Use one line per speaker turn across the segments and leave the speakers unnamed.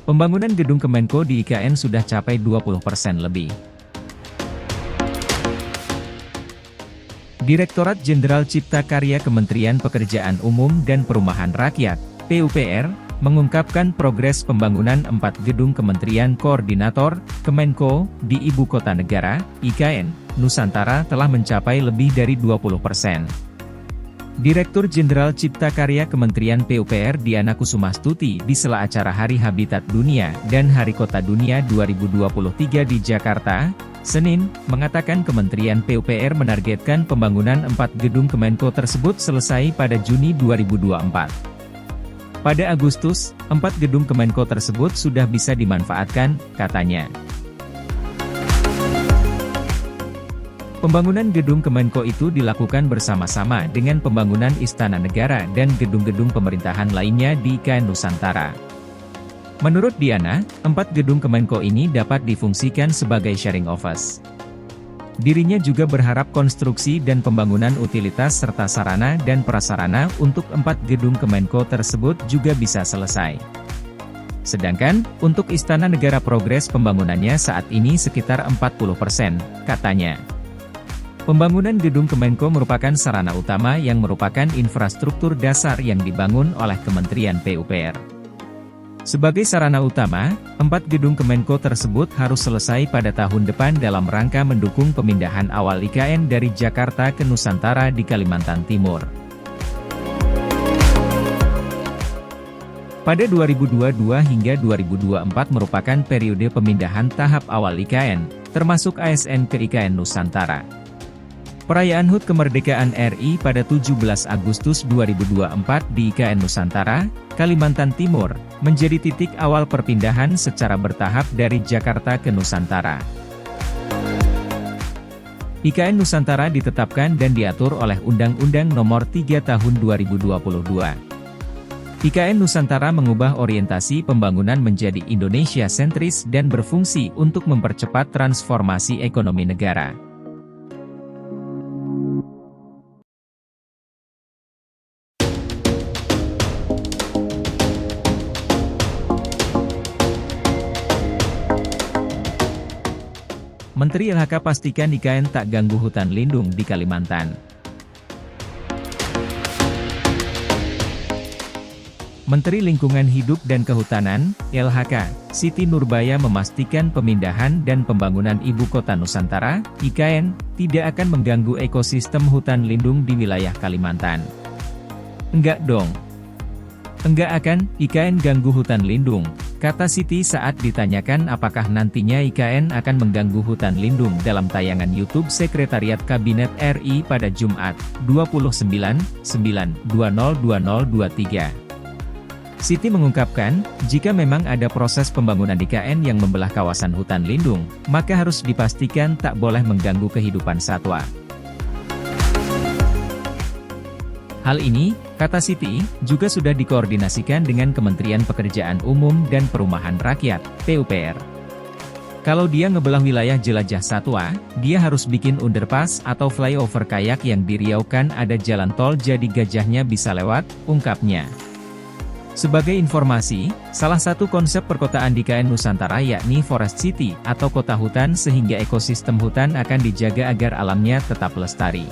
Pembangunan gedung Kemenko di IKN sudah capai 20% lebih. Direktorat Jenderal Cipta Karya Kementerian Pekerjaan Umum dan Perumahan Rakyat, PUPR, mengungkapkan progres pembangunan 4 gedung Kementerian Koordinator, Kemenko, di Ibu Kota Negara, IKN, Nusantara telah mencapai lebih dari 20%. Direktur Jenderal Cipta Karya Kementerian PUPR Diana Kusumastuti di sela acara Hari Habitat Dunia dan Hari Kota Dunia 2023 di Jakarta, Senin, mengatakan Kementerian PUPR menargetkan pembangunan 4 gedung Kemenko tersebut selesai pada Juni 2024. Pada Agustus, 4 gedung Kemenko tersebut sudah bisa dimanfaatkan, katanya. Pembangunan gedung Kemenko itu dilakukan bersama-sama dengan pembangunan Istana Negara dan gedung-gedung pemerintahan lainnya di IKN Nusantara. Menurut Diana, 4 gedung Kemenko ini dapat difungsikan sebagai sharing office. Dirinya juga berharap konstruksi dan pembangunan utilitas serta sarana dan prasarana untuk 4 gedung Kemenko tersebut juga bisa selesai. Sedangkan, untuk Istana Negara progres pembangunannya saat ini sekitar 40%, katanya. Pembangunan gedung Kemenko merupakan sarana utama yang merupakan infrastruktur dasar yang dibangun oleh Kementerian PUPR. Sebagai sarana utama, 4 gedung Kemenko tersebut harus selesai pada tahun depan dalam rangka mendukung pemindahan awal IKN dari Jakarta ke Nusantara di Kalimantan Timur. Pada 2022 hingga 2024 merupakan periode pemindahan tahap awal IKN, termasuk ASN ke IKN Nusantara. Perayaan HUT Kemerdekaan RI pada 17 Agustus 2024 di IKN Nusantara, Kalimantan Timur, menjadi titik awal perpindahan secara bertahap dari Jakarta ke Nusantara. IKN Nusantara ditetapkan dan diatur oleh Undang-Undang Nomor 3 Tahun 2022. IKN Nusantara mengubah orientasi pembangunan menjadi Indonesia sentris dan berfungsi untuk mempercepat transformasi ekonomi negara. Menteri LHK pastikan IKN tak ganggu hutan lindung di Kalimantan. Menteri Lingkungan Hidup dan Kehutanan, LHK, Siti Nurbaya memastikan pemindahan dan pembangunan Ibu Kota Nusantara, IKN, tidak akan mengganggu ekosistem hutan lindung di wilayah Kalimantan. Enggak dong. Enggak akan, IKN ganggu hutan lindung, kata Siti saat ditanyakan apakah nantinya IKN akan mengganggu hutan lindung dalam tayangan YouTube Sekretariat Kabinet RI pada Jumat, 29/9/2023. Siti mengungkapkan, jika memang ada proses pembangunan IKN yang membelah kawasan hutan lindung, maka harus dipastikan tak boleh mengganggu kehidupan satwa. Hal ini, kata Siti, juga sudah dikoordinasikan dengan Kementerian Pekerjaan Umum dan Perumahan Rakyat, PUPR. Kalau dia ngebelah wilayah jelajah satwa, dia harus bikin underpass atau flyover kayak yang di Riau kan ada jalan tol jadi gajahnya bisa lewat, ungkapnya. Sebagai informasi, salah satu konsep perkotaan di IKN Nusantara yakni Forest City atau kota hutan sehingga ekosistem hutan akan dijaga agar alamnya tetap lestari.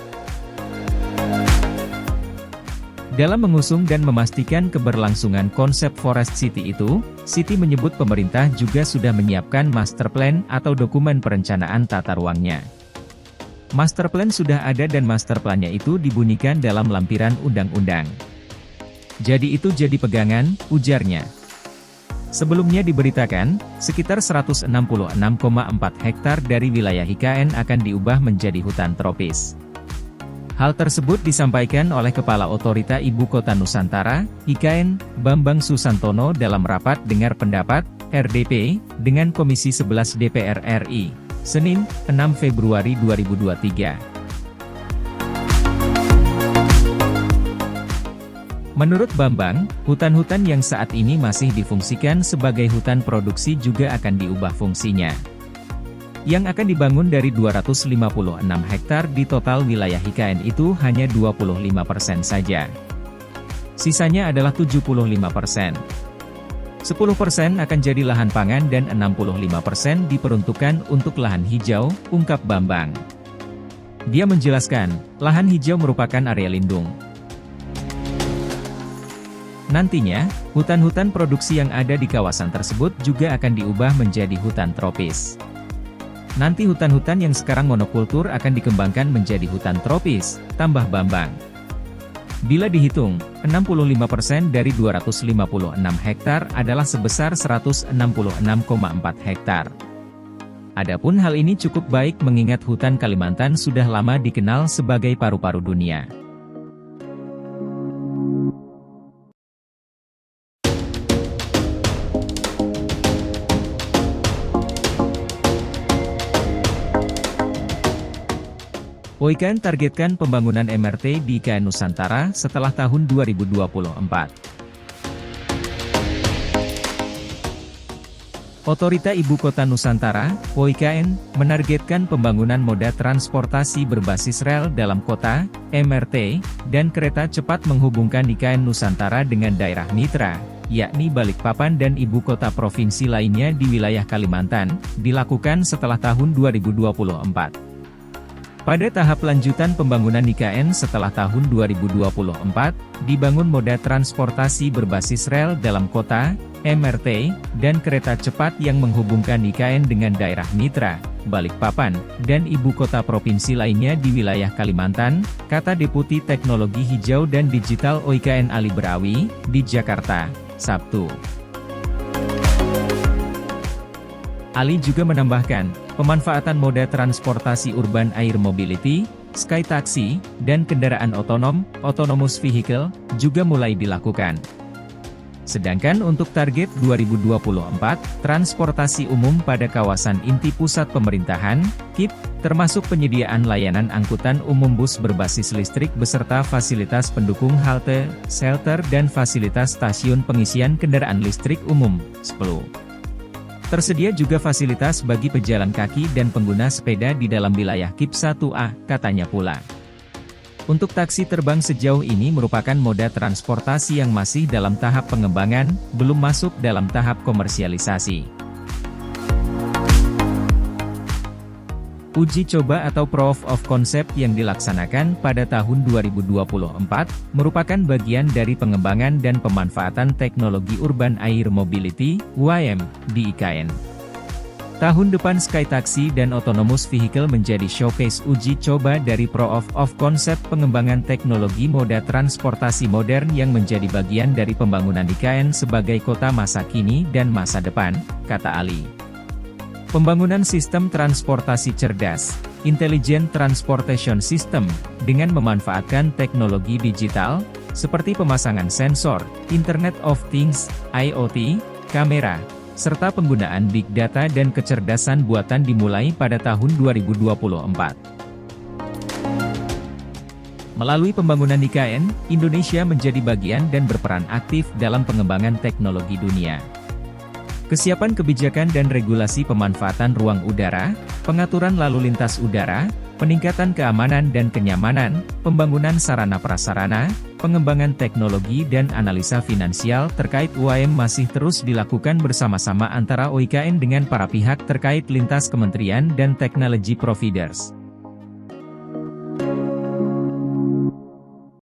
Dalam mengusung dan memastikan keberlangsungan konsep Forest City itu, Siti menyebut pemerintah juga sudah menyiapkan master plan atau dokumen perencanaan tata ruangnya. Master plan sudah ada dan master plan-nya itu dibunyikan dalam lampiran undang-undang. Jadi itu jadi pegangan, ujarnya. Sebelumnya diberitakan, sekitar 166,4 hektar dari wilayah IKN akan diubah menjadi hutan tropis. Hal tersebut disampaikan oleh Kepala Otorita Ibu Kota Nusantara, IKN, Bambang Susantono dalam rapat dengar pendapat, RDP, dengan Komisi 11 DPR RI, Senin, 6 Februari 2023. Menurut Bambang, hutan-hutan yang saat ini masih difungsikan sebagai hutan produksi juga akan diubah fungsinya. Yang akan dibangun dari 256 hektar di total wilayah IKN itu hanya 25% saja. Sisanya adalah 75%. 10% akan jadi lahan pangan dan 65% diperuntukkan untuk lahan hijau, ungkap Bambang. Dia menjelaskan, lahan hijau merupakan area lindung. Nantinya, hutan-hutan produksi yang ada di kawasan tersebut juga akan diubah menjadi hutan tropis. Nanti hutan-hutan yang sekarang monokultur akan dikembangkan menjadi hutan tropis, tambah Bambang. Bila dihitung, 65% dari 256 hektar adalah sebesar 166,4 hektar. Adapun hal ini cukup baik mengingat hutan Kalimantan sudah lama dikenal sebagai paru-paru dunia. OIKN targetkan pembangunan MRT di IKN Nusantara setelah tahun 2024. Otorita Ibu Kota Nusantara, OIKN, menargetkan pembangunan moda transportasi berbasis rel dalam kota, MRT, dan kereta cepat menghubungkan IKN Nusantara dengan daerah mitra, yakni Balikpapan dan ibu kota provinsi lainnya di wilayah Kalimantan, dilakukan setelah tahun 2024. Pada tahap lanjutan pembangunan IKN setelah tahun 2024, dibangun moda transportasi berbasis rel dalam kota, MRT, dan kereta cepat yang menghubungkan IKN dengan daerah mitra, Balikpapan, dan ibu kota provinsi lainnya di wilayah Kalimantan, kata Deputi Teknologi Hijau dan Digital OIKN Ali Berawi, di Jakarta, Sabtu. Ali juga menambahkan, pemanfaatan moda transportasi urban air mobility, sky taxi, dan kendaraan otonom, autonomous vehicle, juga mulai dilakukan. Sedangkan untuk target 2024, transportasi umum pada kawasan inti pusat pemerintahan, KIP, termasuk penyediaan layanan angkutan umum bus berbasis listrik beserta fasilitas pendukung halte, shelter dan fasilitas stasiun pengisian kendaraan listrik umum, 10. Tersedia juga fasilitas bagi pejalan kaki dan pengguna sepeda di dalam wilayah KIP 1A, katanya pula. Untuk taksi terbang sejauh ini merupakan moda transportasi yang masih dalam tahap pengembangan, belum masuk dalam tahap komersialisasi. Uji coba atau proof of concept yang dilaksanakan pada tahun 2024, merupakan bagian dari pengembangan dan pemanfaatan teknologi urban air mobility, UAM, di IKN. Tahun depan Sky Taxi dan Autonomous Vehicle menjadi showcase uji coba dari proof of concept pengembangan teknologi moda transportasi modern yang menjadi bagian dari pembangunan IKN sebagai kota masa kini dan masa depan, kata Ali. Pembangunan sistem transportasi cerdas, Intelligent Transportation System, dengan memanfaatkan teknologi digital, seperti pemasangan sensor, Internet of Things, IoT, kamera, serta penggunaan big data dan kecerdasan buatan dimulai pada tahun 2024. Melalui pembangunan IKN, Indonesia menjadi bagian dan berperan aktif dalam pengembangan teknologi dunia. Kesiapan kebijakan dan regulasi pemanfaatan ruang udara, pengaturan lalu lintas udara, peningkatan keamanan dan kenyamanan, pembangunan sarana-prasarana, pengembangan teknologi dan analisa finansial terkait UAM masih terus dilakukan bersama-sama antara OIKN dengan para pihak terkait lintas kementerian dan technology providers.